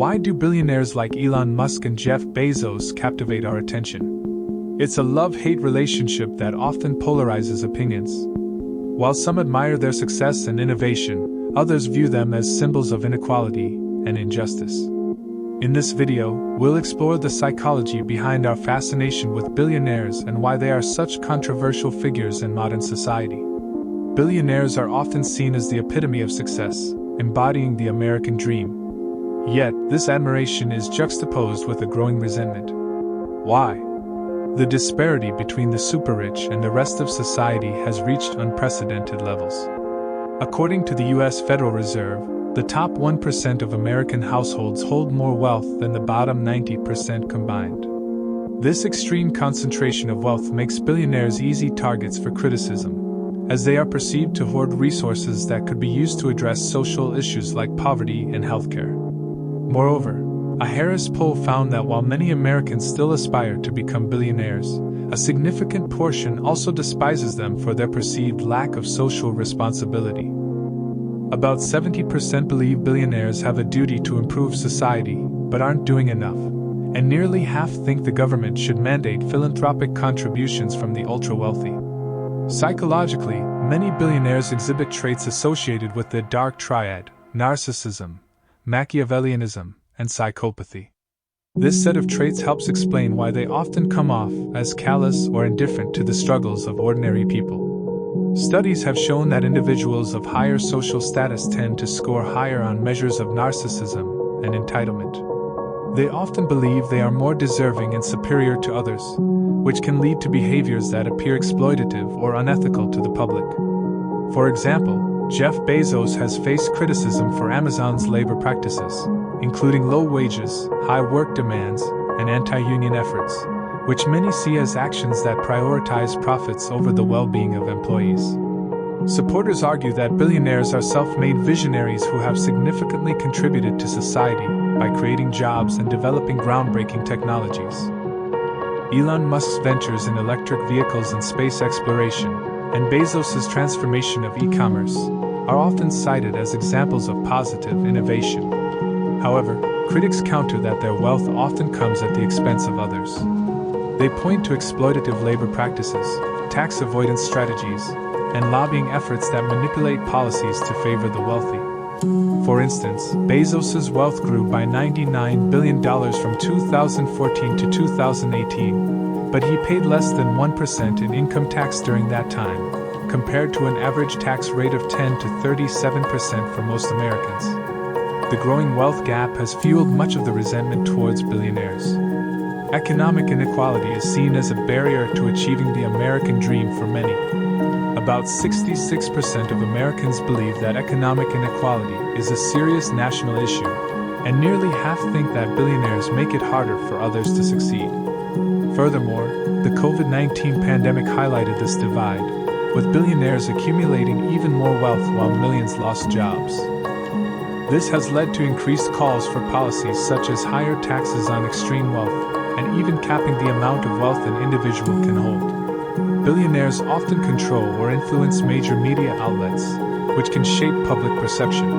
Why do billionaires like Elon Musk and Jeff Bezos captivate our attention? It's a love-hate relationship that often polarizes opinions. While some admire their success and innovation, others view them as symbols of inequality and injustice. In this video, we'll explore the psychology behind our fascination with billionaires and why they are such controversial figures in modern society. Billionaires are often seen as the epitome of success, embodying the American dream. Yet, this admiration is juxtaposed with a growing resentment. Why? The disparity between the super-rich and the rest of society has reached unprecedented levels. According to the U.S. Federal Reserve, the top 1% of American households hold more wealth than the bottom 90% combined. This extreme concentration of wealth makes billionaires easy targets for criticism, as they are perceived to hoard resources that could be used to address social issues like poverty and healthcare. Moreover, a Harris poll found that while many Americans still aspire to become billionaires, a significant portion also despises them for their perceived lack of social responsibility. About 70% believe billionaires have a duty to improve society, but aren't doing enough, and nearly half think the government should mandate philanthropic contributions from the ultra-wealthy. Psychologically, many billionaires exhibit traits associated with the dark triad: narcissism, Machiavellianism, and psychopathy. This set of traits helps explain why they often come off as callous or indifferent to the struggles of ordinary people. Studies have shown that individuals of higher social status tend to score higher on measures of narcissism and entitlement. They often believe they are more deserving and superior to others, which can lead to behaviors that appear exploitative or unethical to the public. For example, Jeff Bezos has faced criticism for Amazon's labor practices, including low wages, high work demands, and anti-union efforts, which many see as actions that prioritize profits over the well-being of employees. Supporters argue that billionaires are self-made visionaries who have significantly contributed to society by creating jobs and developing groundbreaking technologies. Elon Musk's ventures in electric vehicles and space exploration, and Bezos' transformation of e-commerce, are often cited as examples of positive innovation. However, critics counter that their wealth often comes at the expense of others. They point to exploitative labor practices, tax avoidance strategies, and lobbying efforts that manipulate policies to favor the wealthy. For instance, Bezos' wealth grew by $99 billion from 2014 to 2018, but he paid less than 1% in income tax during that time, compared to an average tax rate of 10 to 37% for most Americans. The growing wealth gap has fueled much of the resentment towards billionaires. Economic inequality is seen as a barrier to achieving the American dream for many. About 66% of Americans believe that economic inequality is a serious national issue, and nearly half think that billionaires make it harder for others to succeed. Furthermore, the COVID-19 pandemic highlighted this divide, with billionaires accumulating even more wealth while millions lost jobs. This has led to increased calls for policies such as higher taxes on extreme wealth, and even capping the amount of wealth an individual can hold. Billionaires often control or influence major media outlets, which can shape public perception.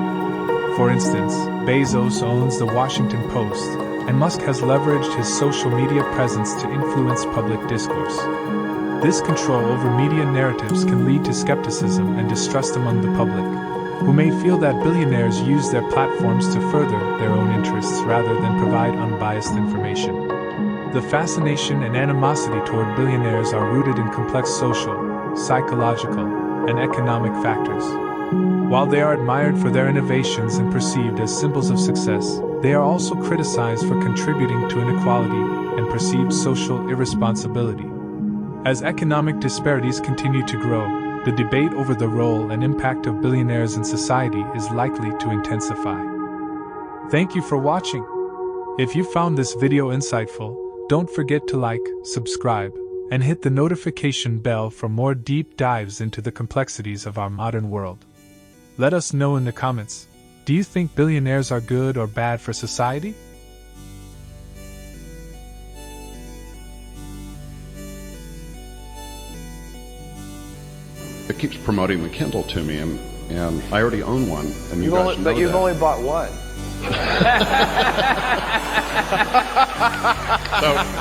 For instance, Bezos owns the Washington Post, and Musk has leveraged his social media presence to influence public discourse. This control over media narratives can lead to skepticism and distrust among the public, who may feel that billionaires use their platforms to further their own interests rather than provide unbiased information. The fascination and animosity toward billionaires are rooted in complex social, psychological, and economic factors. While they are admired for their innovations and perceived as symbols of success, they are also criticized for contributing to inequality and perceived social irresponsibility. As economic disparities continue to grow, the debate over the role and impact of billionaires in society is likely to intensify. Thank you for watching. If you found this video insightful, don't forget to like, subscribe, and hit the notification bell for more deep dives into the complexities of our modern world. Let us know in the comments, do you think billionaires are good or bad for society? It keeps promoting the Kindle to me, and I already own one, and you guys know that. But you've only bought one. So